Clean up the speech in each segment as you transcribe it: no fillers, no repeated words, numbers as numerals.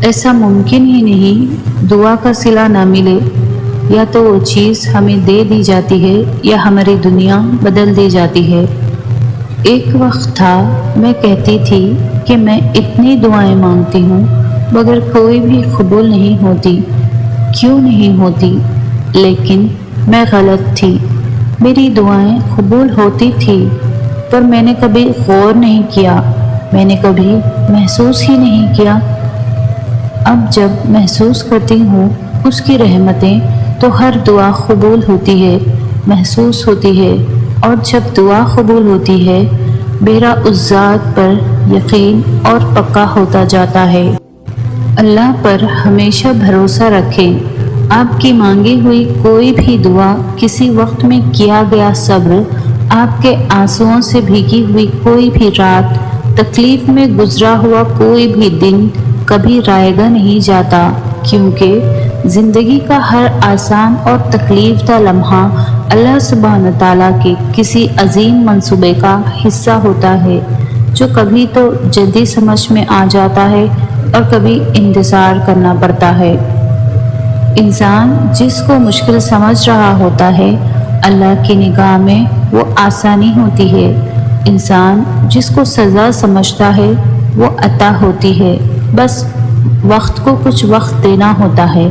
ایسا ممکن ہی نہیں دعا کا صلہ نہ ملے، یا تو وہ چیز ہمیں دے دی جاتی ہے یا ہماری دنیا بدل دی جاتی ہے۔ ایک وقت تھا میں کہتی تھی کہ میں اتنی دعائیں مانگتی ہوں مگر کوئی بھی قبول نہیں ہوتی، کیوں نہیں ہوتی؟ لیکن میں غلط تھی، میری دعائیں قبول ہوتی تھی پر میں نے کبھی غور نہیں کیا، میں نے کبھی محسوس ہی نہیں کیا۔ اب جب محسوس کرتی ہوں اس کی رحمتیں تو ہر دعا قبول ہوتی ہے، محسوس ہوتی ہے، اور جب دعا قبول ہوتی ہے میرا اس ذات پر یقین اور پکا ہوتا جاتا ہے۔ اللہ پر ہمیشہ بھروسہ رکھیں۔ آپ کی مانگی ہوئی کوئی بھی دعا، کسی وقت میں کیا گیا صبر، آپ کے آنسوؤں سے بھیگی ہوئی کوئی بھی رات، تکلیف میں گزرا ہوا کوئی بھی دن کبھی رائے گا نہیں جاتا، کیونکہ زندگی کا ہر آسان اور تکلیف دہ لمحہ اللہ سبحانہ تعالیٰ کے کسی عظیم منصوبے کا حصہ ہوتا ہے، جو کبھی تو جلدی سمجھ میں آ جاتا ہے اور کبھی انتظار کرنا پڑتا ہے۔ انسان جس کو مشکل سمجھ رہا ہوتا ہے اللہ کی نگاہ میں وہ آسانی ہوتی ہے، انسان جس کو سزا سمجھتا ہے وہ عطا ہوتی ہے۔ بس وقت کو کچھ وقت دینا ہوتا ہے،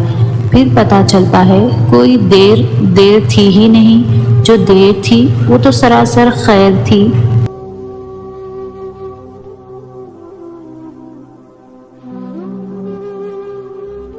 پھر پتہ چلتا ہے کوئی دیر تھی ہی نہیں، جو دیر تھی وہ تو سراسر خیر تھی۔